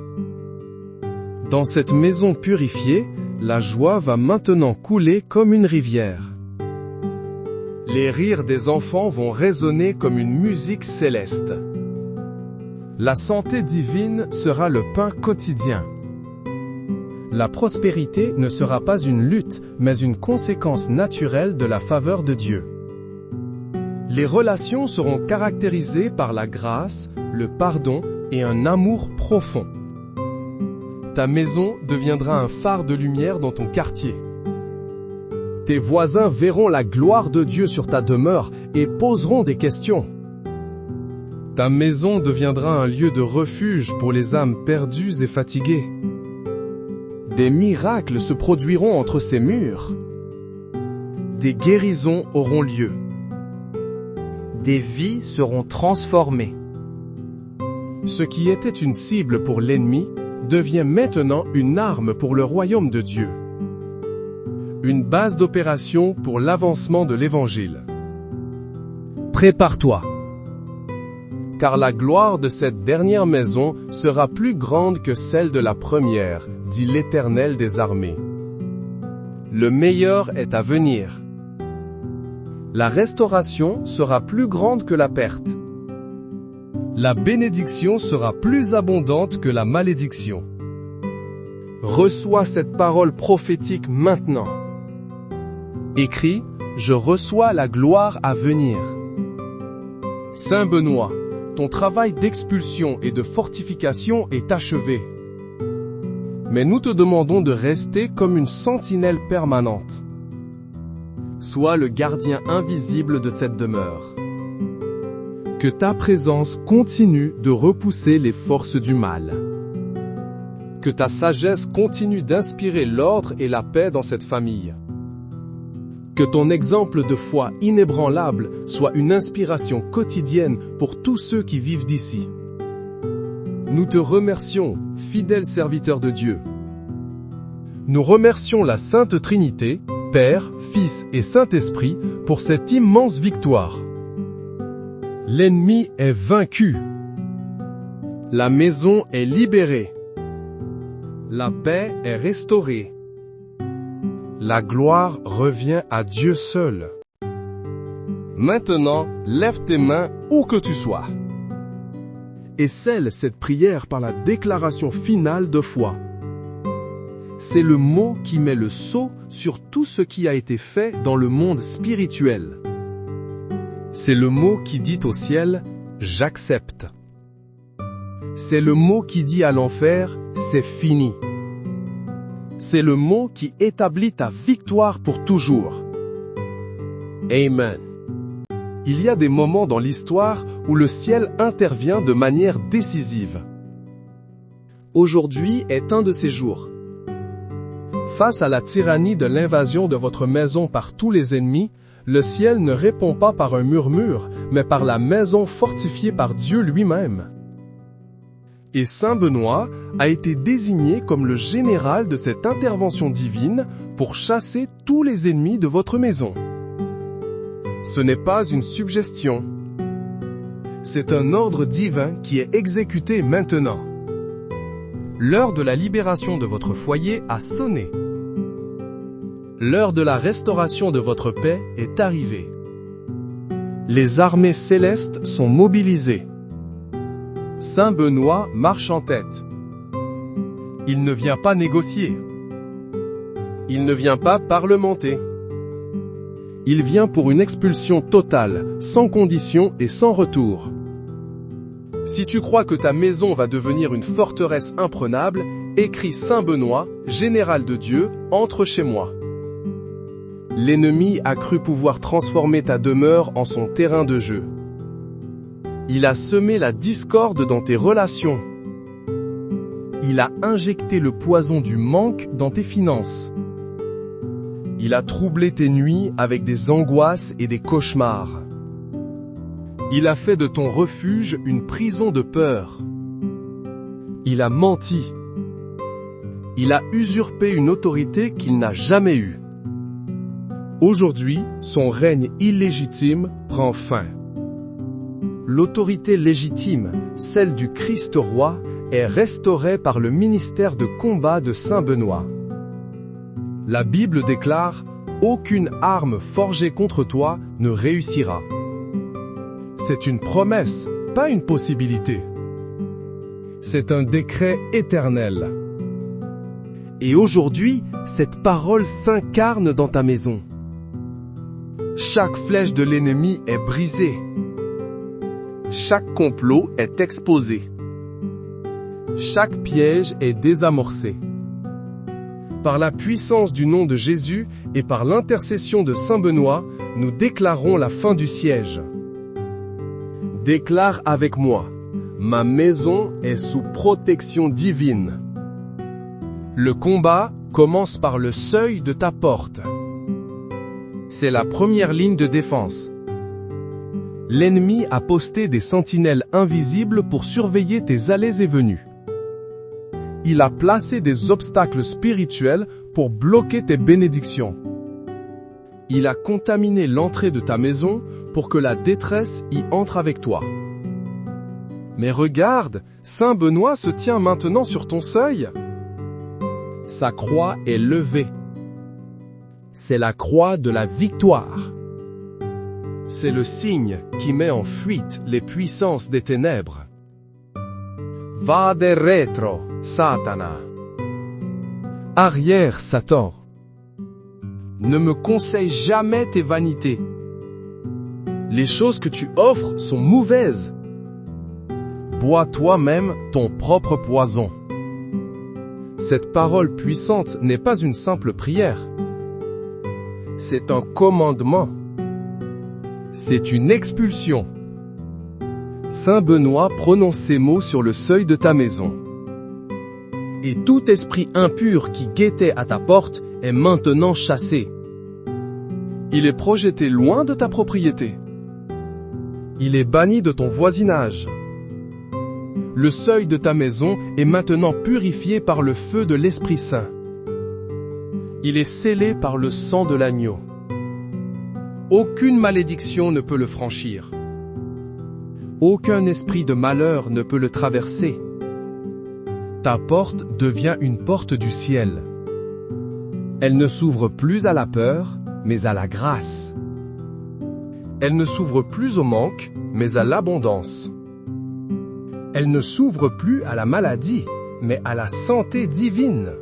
Dans cette maison purifiée, la joie va maintenant couler comme une rivière. Les rires des enfants vont résonner comme une musique céleste. La santé divine sera le pain quotidien. La prospérité ne sera pas une lutte, mais une conséquence naturelle de la faveur de Dieu. Les relations seront caractérisées par la grâce, le pardon et un amour profond. Ta maison deviendra un phare de lumière dans ton quartier. Tes voisins verront la gloire de Dieu sur ta demeure et poseront des questions. Ta maison deviendra un lieu de refuge pour les âmes perdues et fatiguées. Des miracles se produiront entre ces murs. Des guérisons auront lieu. Des vies seront transformées. Ce qui était une cible pour l'ennemi devient maintenant une arme pour le royaume de Dieu. Une base d'opération pour l'avancement de l'Évangile. Prépare-toi. Car la gloire de cette dernière maison sera plus grande que celle de la première, dit l'Éternel des armées. Le meilleur est à venir. La restauration sera plus grande que la perte. La bénédiction sera plus abondante que la malédiction. Reçois cette parole prophétique maintenant. Écris, je reçois la gloire à venir. Saint Benoît, ton travail d'expulsion et de fortification est achevé. Mais nous te demandons de rester comme une sentinelle permanente. Sois le gardien invisible de cette demeure. Que ta présence continue de repousser les forces du mal. Que ta sagesse continue d'inspirer l'ordre et la paix dans cette famille. Que ton exemple de foi inébranlable soit une inspiration quotidienne pour tous ceux qui vivent d'ici. Nous te remercions, fidèle serviteur de Dieu. Nous remercions la Sainte Trinité, Père, Fils et Saint-Esprit, pour cette immense victoire. L'ennemi est vaincu. La maison est libérée. La paix est restaurée. La gloire revient à Dieu seul. Maintenant, lève tes mains où que tu sois. Et scelle cette prière par la déclaration finale de foi. C'est le mot qui met le sceau sur tout ce qui a été fait dans le monde spirituel. C'est le mot qui dit au ciel « J'accepte ». C'est le mot qui dit à l'enfer « C'est fini ». C'est le mot qui établit ta victoire pour toujours. Amen. Il y a des moments dans l'histoire où le ciel intervient de manière décisive. Aujourd'hui est un de ces jours. Face à la tyrannie de l'invasion de votre maison par tous les ennemis, le ciel ne répond pas par un murmure, mais par la maison fortifiée par Dieu lui-même. Et Saint Benoît a été désigné comme le général de cette intervention divine pour chasser tous les ennemis de votre maison. Ce n'est pas une suggestion. C'est un ordre divin qui est exécuté maintenant. L'heure de la libération de votre foyer a sonné. L'heure de la restauration de votre paix est arrivée. Les armées célestes sont mobilisées. Saint Benoît marche en tête. Il ne vient pas négocier. Il ne vient pas parlementer. Il vient pour une expulsion totale, sans condition et sans retour. Si tu crois que ta maison va devenir une forteresse imprenable, écris Saint Benoît, général de Dieu, entre chez moi. L'ennemi a cru pouvoir transformer ta demeure en son terrain de jeu. Il a semé la discorde dans tes relations. Il a injecté le poison du manque dans tes finances. Il a troublé tes nuits avec des angoisses et des cauchemars. Il a fait de ton refuge une prison de peur. Il a menti. Il a usurpé une autorité qu'il n'a jamais eue. Aujourd'hui, son règne illégitime prend fin. L'autorité légitime, celle du Christ roi, est restaurée par le ministère de combat de Saint Benoît. La Bible déclare « Aucune arme forgée contre toi ne réussira ». C'est une promesse, pas une possibilité. C'est un décret éternel. Et aujourd'hui, cette parole s'incarne dans ta maison. Chaque flèche de l'ennemi est brisée. Chaque complot est exposé. Chaque piège est désamorcé. Par la puissance du nom de Jésus et par l'intercession de Saint Benoît, nous déclarons la fin du siège. Déclare avec moi, ma maison est sous protection divine. Le combat commence par le seuil de ta porte. C'est la première ligne de défense. L'ennemi a posté des sentinelles invisibles pour surveiller tes allées et venues. Il a placé des obstacles spirituels pour bloquer tes bénédictions. Il a contaminé l'entrée de ta maison pour que la détresse y entre avec toi. Mais regarde, Saint Benoît se tient maintenant sur ton seuil. Sa croix est levée. C'est la croix de la victoire. C'est le signe qui met en fuite les puissances des ténèbres. Vade retro, Satana. Arrière, Satan. Ne me conseille jamais tes vanités. Les choses que tu offres sont mauvaises. Bois toi-même ton propre poison. Cette parole puissante n'est pas une simple prière. C'est un commandement. C'est une expulsion. Saint Benoît prononce ces mots sur le seuil de ta maison. Et tout esprit impur qui guettait à ta porte est maintenant chassé. Il est projeté loin de ta propriété. Il est banni de ton voisinage. Le seuil de ta maison est maintenant purifié par le feu de l'Esprit Saint. Il est scellé par le sang de l'agneau. Aucune malédiction ne peut le franchir. Aucun esprit de malheur ne peut le traverser. Ta porte devient une porte du ciel. Elle ne s'ouvre plus à la peur, mais à la grâce. Elle ne s'ouvre plus au manque, mais à l'abondance. Elle ne s'ouvre plus à la maladie, mais à la santé divine.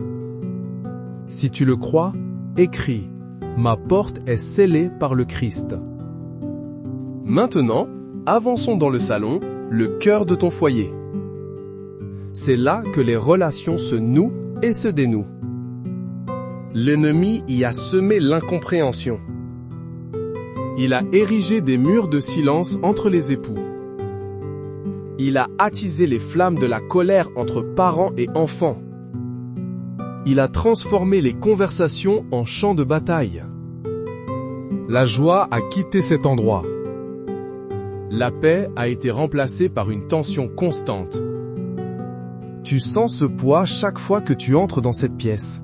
Si tu le crois, écris « Ma porte est scellée par le Christ ». Maintenant, avançons dans le salon, le cœur de ton foyer. C'est là que les relations se nouent et se dénouent. L'ennemi y a semé l'incompréhension. Il a érigé des murs de silence entre les époux. Il a attisé les flammes de la colère entre parents et enfants. Il a transformé les conversations en champs de bataille. La joie a quitté cet endroit. La paix a été remplacée par une tension constante. Tu sens ce poids chaque fois que tu entres dans cette pièce.